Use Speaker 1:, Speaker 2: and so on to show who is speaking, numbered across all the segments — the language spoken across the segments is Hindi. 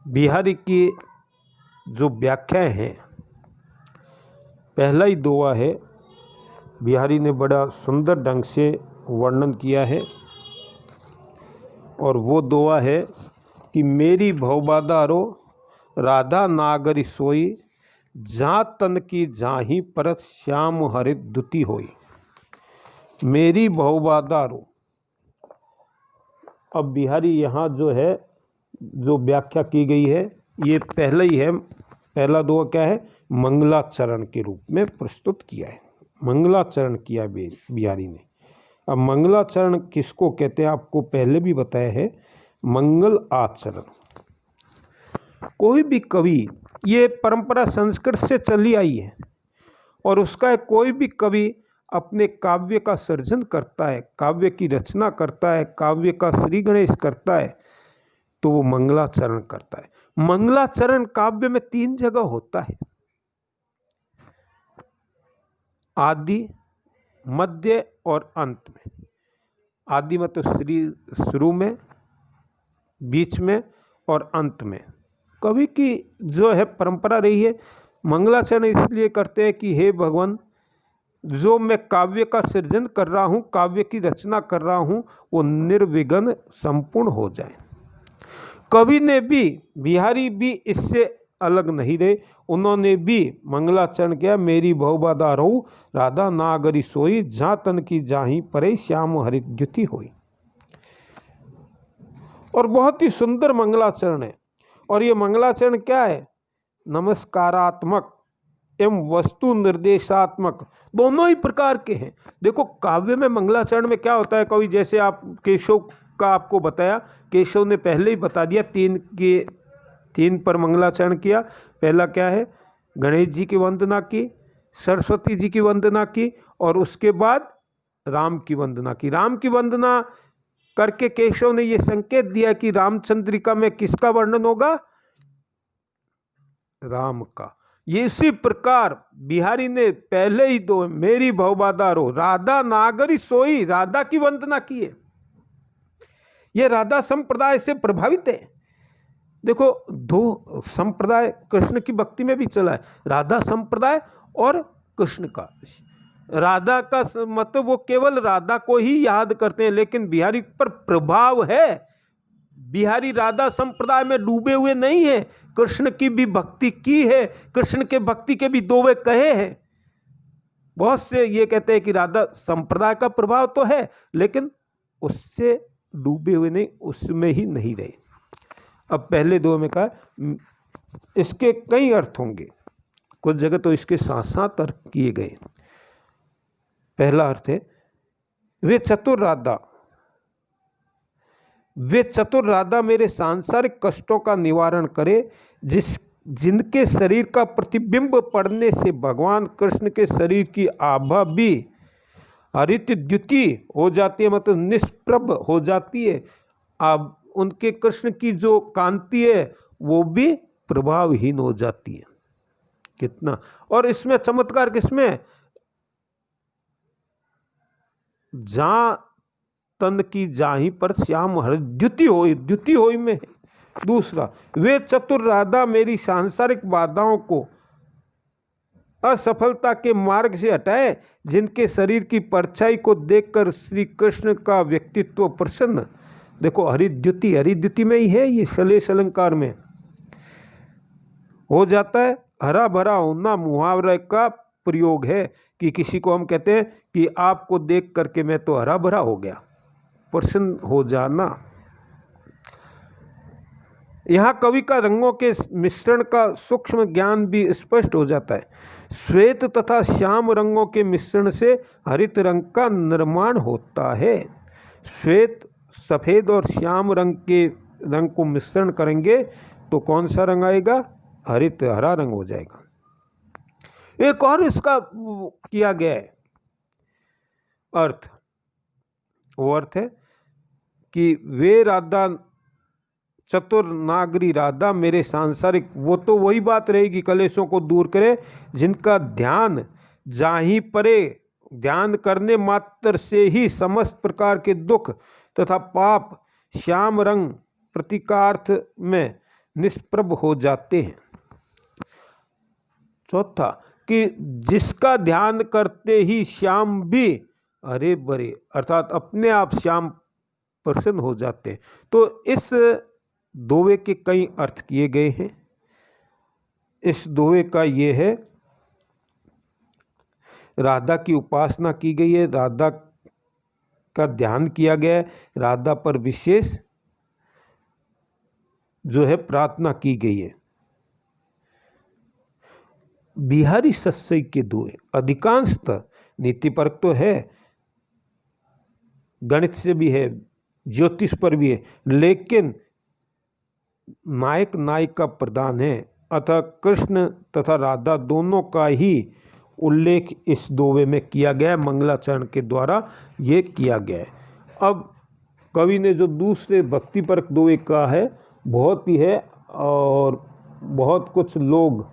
Speaker 1: बिहारी की जो व्याख्या है, पहला ही दोहा है, बिहारी ने बड़ा सुंदर ढंग से वर्णन किया है और वो दोहा है कि मेरी भवबाधारो राधा नागरी सोई, जहाँ तन की जाही परत श्याम हरित दुति होई। मेरी भवबाधारो, अब बिहारी यहाँ जो है जो व्याख्या की गई है ये पहला ही है। पहला दोहा क्या है? मंगलाचरण के रूप में प्रस्तुत किया है, मंगलाचरण किया बिहारी ने। अब मंगलाचरण किसको कहते हैं आपको पहले भी बताया है, मंगल आचरण। कोई भी कवि, ये परंपरा संस्कृत से चली आई है और उसका कोई भी कवि अपने काव्य का सर्जन करता है, काव्य की रचना करता है, काव्य का श्री गणेश करता है, तो वो मंगलाचरण करता है। मंगलाचरण काव्य में 3 जगह होता है, आदि, मध्य और अंत में। आदि मतलब श्री शुरू में, बीच में और अंत में। कवि की जो है परंपरा रही है, मंगलाचरण इसलिए करते हैं कि हे भगवान, जो मैं काव्य का सृजन कर रहा हूँ, काव्य की रचना कर रहा हूँ, वो निर्विघ्न संपूर्ण हो जाए। कवि ने भी, बिहारी भी इससे अलग नहीं रहे, उन्होंने भी मंगलाचरण किया। मेरी भवबाधारो राधा नागरी सोई, जहाँ तन की जाही परे श्याम हरित द्युति होई। और बहुत ही सुंदर मंगलाचरण है। और ये मंगलाचरण क्या है? नमस्कारात्मक एवं वस्तु निर्देशात्मक, दोनों ही प्रकार के हैं। देखो काव्य में मंगलाचरण में क्या होता है, कवि जैसे आप केशव का आपको बताया, केशव ने पहले ही बता दिया, 3 पर मंगलाचरण किया। पहला क्या है? गणेश जी की वंदना की, सरस्वती जी की वंदना की और उसके बाद राम की वंदना की। राम की वंदना करके केशव ने ये संकेत दिया कि रामचंद्रिका में किसका वर्णन होगा? राम का। ये इसी प्रकार बिहारी ने पहले ही दो, मेरी भवबाधारो राधा नागरी सोई, राधा की वंदना की है। ये राधा संप्रदाय से प्रभावित है। देखो 2 संप्रदाय कृष्ण की भक्ति में भी चला है, राधा संप्रदाय और कृष्ण का। राधा का मतलब वो केवल राधा को ही याद करते हैं, लेकिन बिहारी पर प्रभाव है। बिहारी राधा संप्रदाय में डूबे हुए नहीं है, कृष्ण की भी भक्ति की है, कृष्ण के भक्ति के भी दोवे कहे हैं। बहुत से ये कहते हैं कि राधा संप्रदाय का प्रभाव तो है, लेकिन उससे डूबे हुए नहीं, उसमें ही नहीं रहे। अब पहले दो में कहा, इसके कई अर्थ होंगे, कुछ जगह तो इसके साथ साथ अर्थ किए गए। पहला अर्थ है, वे चतुर राधा मेरे सांसारिक कष्टों का निवारण करे, जिनके शरीर का प्रतिबिंब पड़ने से भगवान कृष्ण के शरीर की आभा भी हरित द्युति हो जाती है, मतलब निष्प्रभ हो जाती है। अब उनके कृष्ण की जो कांति है वो भी प्रभावहीन हो जाती है। कितना, और इसमें चमत्कार किसमें? जहां तन की जाही पर श्याम हर द्युति होई में। दूसरा, वे चतुर राधा मेरी सांसारिक बाधाओं को असफलता के मार्ग से हटाए, जिनके शरीर की परछाई को देखकर श्री कृष्ण का व्यक्तित्व प्रसन्न। देखो हरिद्युति में ही है, ये शलेष अलंकार में हो जाता है। हरा भरा होना मुहावरे का प्रयोग है कि किसी को हम कहते हैं कि आपको देख करके मैं तो हरा भरा हो गया, प्रसन्न हो जाना। यहाँ कवि का रंगों के मिश्रण का सूक्ष्म ज्ञान भी स्पष्ट हो जाता है। श्वेत तथा श्याम रंगों के मिश्रण से हरित रंग का निर्माण होता है। श्वेत सफ़ेद और श्याम रंग को मिश्रण करेंगे तो कौन सा रंग आएगा? हरा रंग हो जाएगा। एक और इसका किया गया है अर्थ, वो अर्थ है कि वे राधा चतुर नागरी राधा मेरे सांसारिक, वो तो वही बात रहेगी, कलेशों को दूर करे, जिनका ध्यान जाही परे, ध्यान करने मात्र से ही समस्त प्रकार के दुख तथा पाप श्याम रंग प्रतीकार्थ में निष्प्रभ हो जाते हैं। चौथा कि जिसका ध्यान करते ही श्याम भी हरे भरे, अर्थात अपने आप श्याम प्रसन्न हो जाते हैं। तो इस दोहे के कई अर्थ किए गए हैं। इस दोहे का ये है, राधा की उपासना की गई है, राधा का ध्यान किया गया है, राधा पर विशेष जो है प्रार्थना की गई है। बिहारी सत्सई के दोहे अधिकांशतः नीतिपरक तो है, गणित से भी है, ज्योतिष पर भी है, लेकिन नायक नायिका प्रधान है, अतः कृष्ण तथा राधा दोनों का ही उल्लेख इस दोहे में किया गया है। मंगलाचरण के द्वारा ये किया गया है। अब कवि ने जो दूसरे भक्तिपरक दोहे का है, बहुत ही है और बहुत कुछ लोग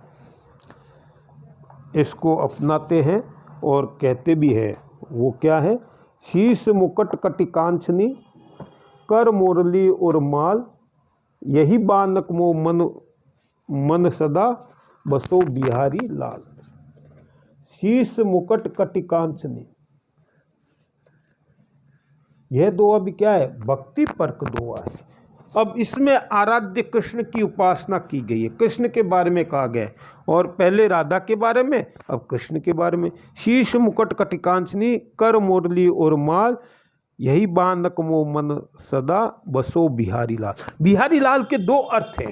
Speaker 1: इसको अपनाते हैं और कहते भी हैं। वो क्या है? शीश मुकुट कटि कांचनी, कर मुरली और माल, यही बानक मो मन सदा, बसो बिहारी लाल। शीश मुकुट कटि कांचनी, यह दोहा भी क्या है? भक्ति परक दोहा है। अब इसमें आराध्य कृष्ण की उपासना की गई है, कृष्ण के बारे में कहा गया है, और पहले राधा के बारे में, अब कृष्ण के बारे में। शीश मुकुट कटि कांचनी, कर मुरली और माल, यही बानक मो मन सदा, बसो बिहारी लाल। बिहारी लाल के दो अर्थ हैं।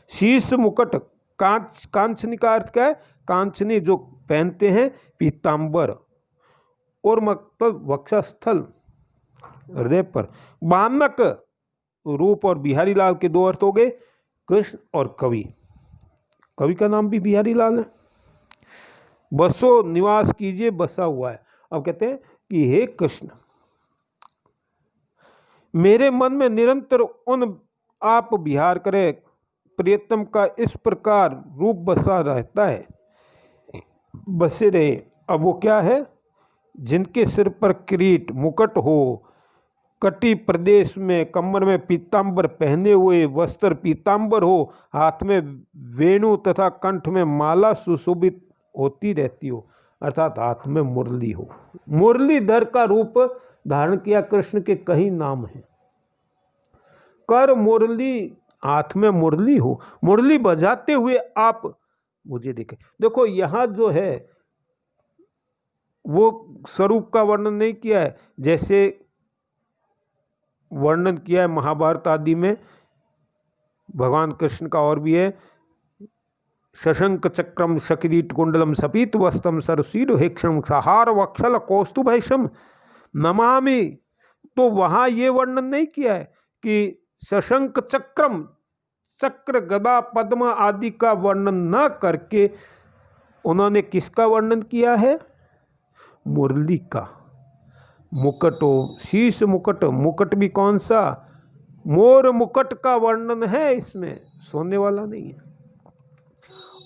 Speaker 1: शीश मुकुट, कांचनी का अर्थ क्या है? कांचनी जो पहनते हैं, पीतांबर, और मतलब वक्षस्थल हृदय पर। बानक रूप और बिहारी लाल के दो अर्थ हो गए, कृष्ण और कवि। कवि का नाम भी बिहारी लाल है। बसो निवास कीजिए, बसा हुआ है। अब कहते हैं कि हे कृष्ण, मेरे मन में निरंतर उन आप विहार करे, प्रियतम का इस प्रकार रूप बसा रहता है, बसे रहे। अब वो क्या है? जिनके सिर पर किरीट मुकुट हो, कटी प्रदेश में कमर में पीतांबर पहने हुए, वस्त्र पीतांबर हो, हाथ में वेणु तथा कंठ में माला सुशोभित होती रहती हो, अर्थात हाथ में मुरली हो। मुरलीधर का रूप धारण किया कृष्ण के कई नाम हैं। कर मुरली, हाथ में मुरली हो, मुरली बजाते हुए आप मुझे देखें। देखो यहाँ जो है वो स्वरूप का वर्णन नहीं किया है, जैसे वर्णन किया है महाभारत आदि में भगवान कृष्ण का, और भी है। शशंक चक्रम शकिरीट कुंडलम सपीत वस्त्रम सरसीड हेक्षम सहार वक्षल कौस्तुभैषम नमामि। तो वहाँ ये वर्णन नहीं किया है कि शशंक चक्रम, चक्र गदा पद्म आदि का वर्णन न करके उन्होंने किसका वर्णन किया है? मुरली का। मुकुट हो, शीश मुकुट, मुकुट भी कौन सा? मोर मुकुट का वर्णन है इसमें, सोने वाला नहीं है।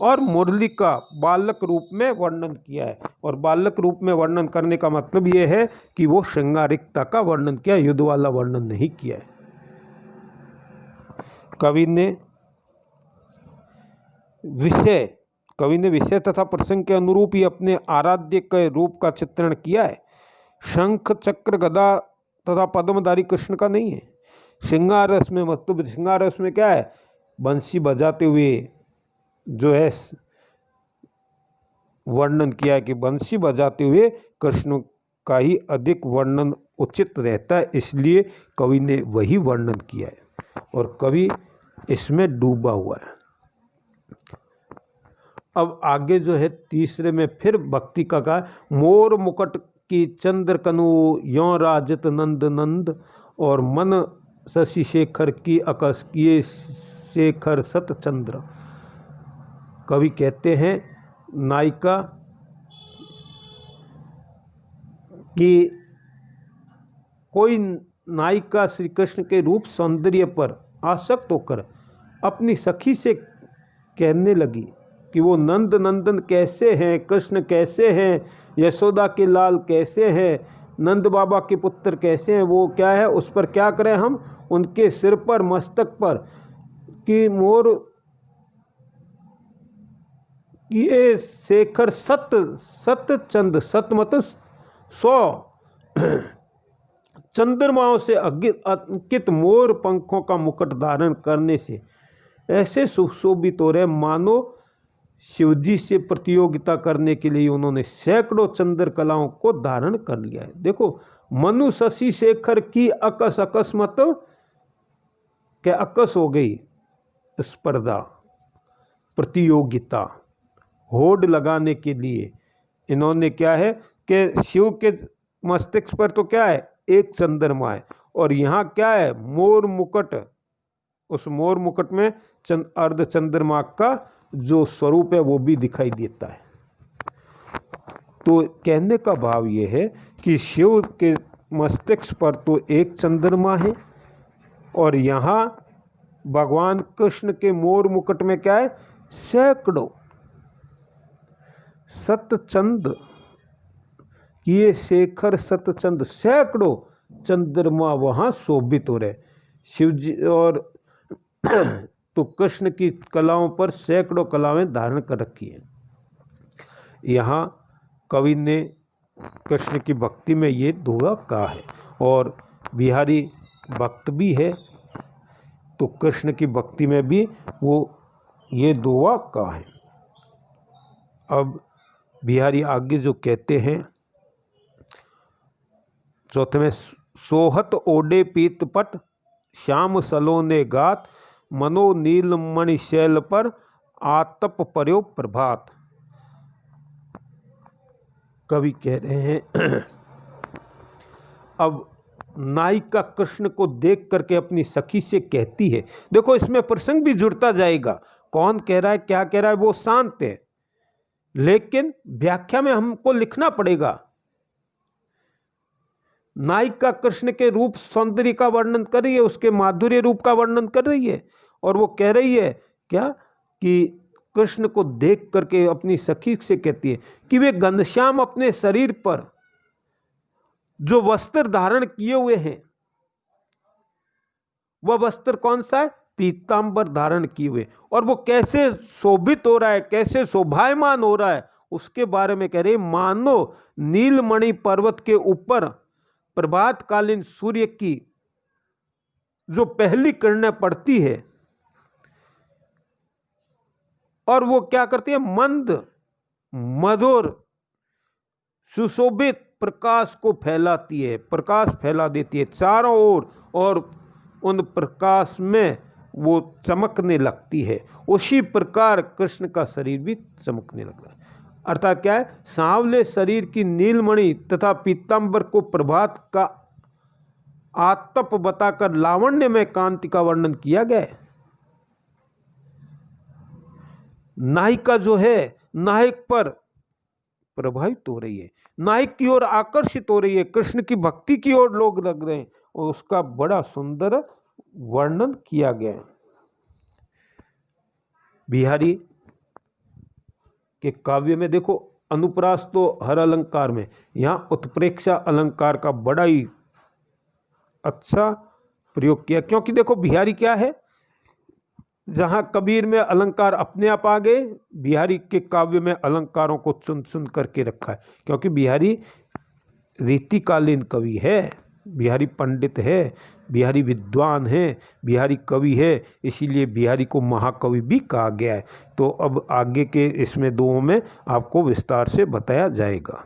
Speaker 1: और मुरली का बालक रूप में वर्णन किया है, और बालक रूप में वर्णन करने का मतलब ये है कि वो श्रृंगारिकता का वर्णन किया, युद्ध वाला वर्णन नहीं किया है। कवि ने विषय तथा प्रसंग के अनुरूप ही अपने आराध्य के रूप का चित्रण किया है। शंख चक्र गदा तथा पद्मधारी कृष्ण का नहीं है। श्रृंगार रस में मतलब, श्रृंगार रस में क्या है? बंसी बजाते हुए जो है वर्णन किया है कि बंसी बजाते हुए कृष्ण का ही अधिक वर्णन उचित रहता है, इसलिए कवि ने वही वर्णन किया है और कवि इसमें डूबा हुआ है। अब आगे जो है तीसरे में फिर भक्ति का कहा, मोर मुकुट की चंद्र कनु यों राजत नंद नंद, और मन शशि शेखर की अकस किए शेखर सत चंद्र। कवि कहते हैं नायिका कि कोई नायिका श्री कृष्ण के रूप सौंदर्य पर आसक्त होकर अपनी सखी से कहने लगी कि वो नंद नंदन कैसे हैं, कृष्ण कैसे हैं, यशोदा के लाल कैसे हैं, नंद बाबा के पुत्र कैसे हैं, वो क्या है, उस पर क्या करें हम? उनके सिर पर, मस्तक पर कि मोर ये शेखर सत चंद, सत मतलब 100 चंद्रमाओं से अंकित मोर पंखों का मुकुट धारण करने से ऐसे सुशोभित हो रहे मानो शिवजी से प्रतियोगिता करने के लिए उन्होंने सैकड़ों चंद्रकलाओं को धारण कर लिया है। देखो, मनु शशि शेखर की अकस्मत क्या अकस हो गई स्पर्धा, प्रतियोगिता, होड़ लगाने के लिए इन्होंने क्या है कि शिव के मस्तिष्क पर तो क्या है एक चंद्रमा है, और यहाँ क्या है मोर मुकुट, उस मोर मुकुट में अर्ध चंद्रमा का जो स्वरूप है वो भी दिखाई देता है। तो कहने का भाव ये है कि शिव के मस्तिष्क पर तो एक चंद्रमा है, और यहाँ भगवान कृष्ण के मोर मुकुट में क्या है सैकड़ों सतचंद, ये शेखर सतचंद, सैकड़ों चंद्रमा वहाँ शोभित हो रहे शिव जी। और तो कृष्ण की कलाओं पर सैकड़ों कलाएं धारण कर रखी है। यहाँ कवि ने कृष्ण की भक्ति में ये दोहा कहा है, और बिहारी भक्त भी है तो कृष्ण की भक्ति में भी वो ये दोहा कहा है। अब बिहारी आगे जो कहते हैं चौथे में, सोहत ओडे पीतपट श्याम सलोने गात, मनो नीलमणि शैल पर आतप पर्यो प्रभात। कवि कह रहे हैं अब नायिका कृष्ण को देख करके अपनी सखी से कहती है, देखो इसमें प्रसंग भी जुड़ता जाएगा, कौन कह रहा है क्या कह रहा है वो शांत है, लेकिन व्याख्या में हमको लिखना पड़ेगा। नायिका कृष्ण के रूप सौंदर्य का वर्णन कर रही है, उसके माधुर्य रूप का वर्णन कर रही है, और वो कह रही है क्या कि कृष्ण को देख करके अपनी सखी से कहती है कि वे घनश्याम अपने शरीर पर जो वस्त्र धारण किए हुए हैं, वह वस्त्र कौन सा है, पीतांबर धारण किए हुए, और वो कैसे शोभित हो रहा है, कैसे शोभायमान हो रहा है, उसके बारे में कह रहे मानो नीलमणि पर्वत के ऊपर प्रभात कालीन सूर्य की जो पहली किरणें पड़ती है, और वो क्या करती है मंद मधुर सुशोभित प्रकाश को फैलाती है, प्रकाश फैला देती है चारों ओर, और उन प्रकाश में वो चमकने लगती है। उसी प्रकार कृष्ण का शरीर भी चमकने लगता है। अर्थात क्या है, सांवले शरीर की नीलमणि तथा पीतांबर को प्रभात का आतप बताकर लावण्य में कांति का वर्णन किया गया है। नायिका जो है नायक पर प्रभावित हो रही है, नायक की ओर आकर्षित हो रही है, कृष्ण की भक्ति की ओर लोग लग रहे हैं, और उसका बड़ा सुंदर वर्णन किया गया है। बिहारी के काव्य में देखो अनुप्रास तो हर अलंकार में, यहाँ उत्प्रेक्षा अलंकार का बड़ा ही अच्छा प्रयोग किया, क्योंकि देखो बिहारी क्या है, जहाँ कबीर में अलंकार अपने आप आ गए, बिहारी के काव्य में अलंकारों को चुन चुन करके रखा है, क्योंकि बिहारी रीतिकालीन कवि है, बिहारी पंडित है, बिहारी विद्वान है, बिहारी कवि है, इसीलिए बिहारी को महाकवि भी कहा गया है। तो अब आगे के इसमें दो में आपको विस्तार से बताया जाएगा।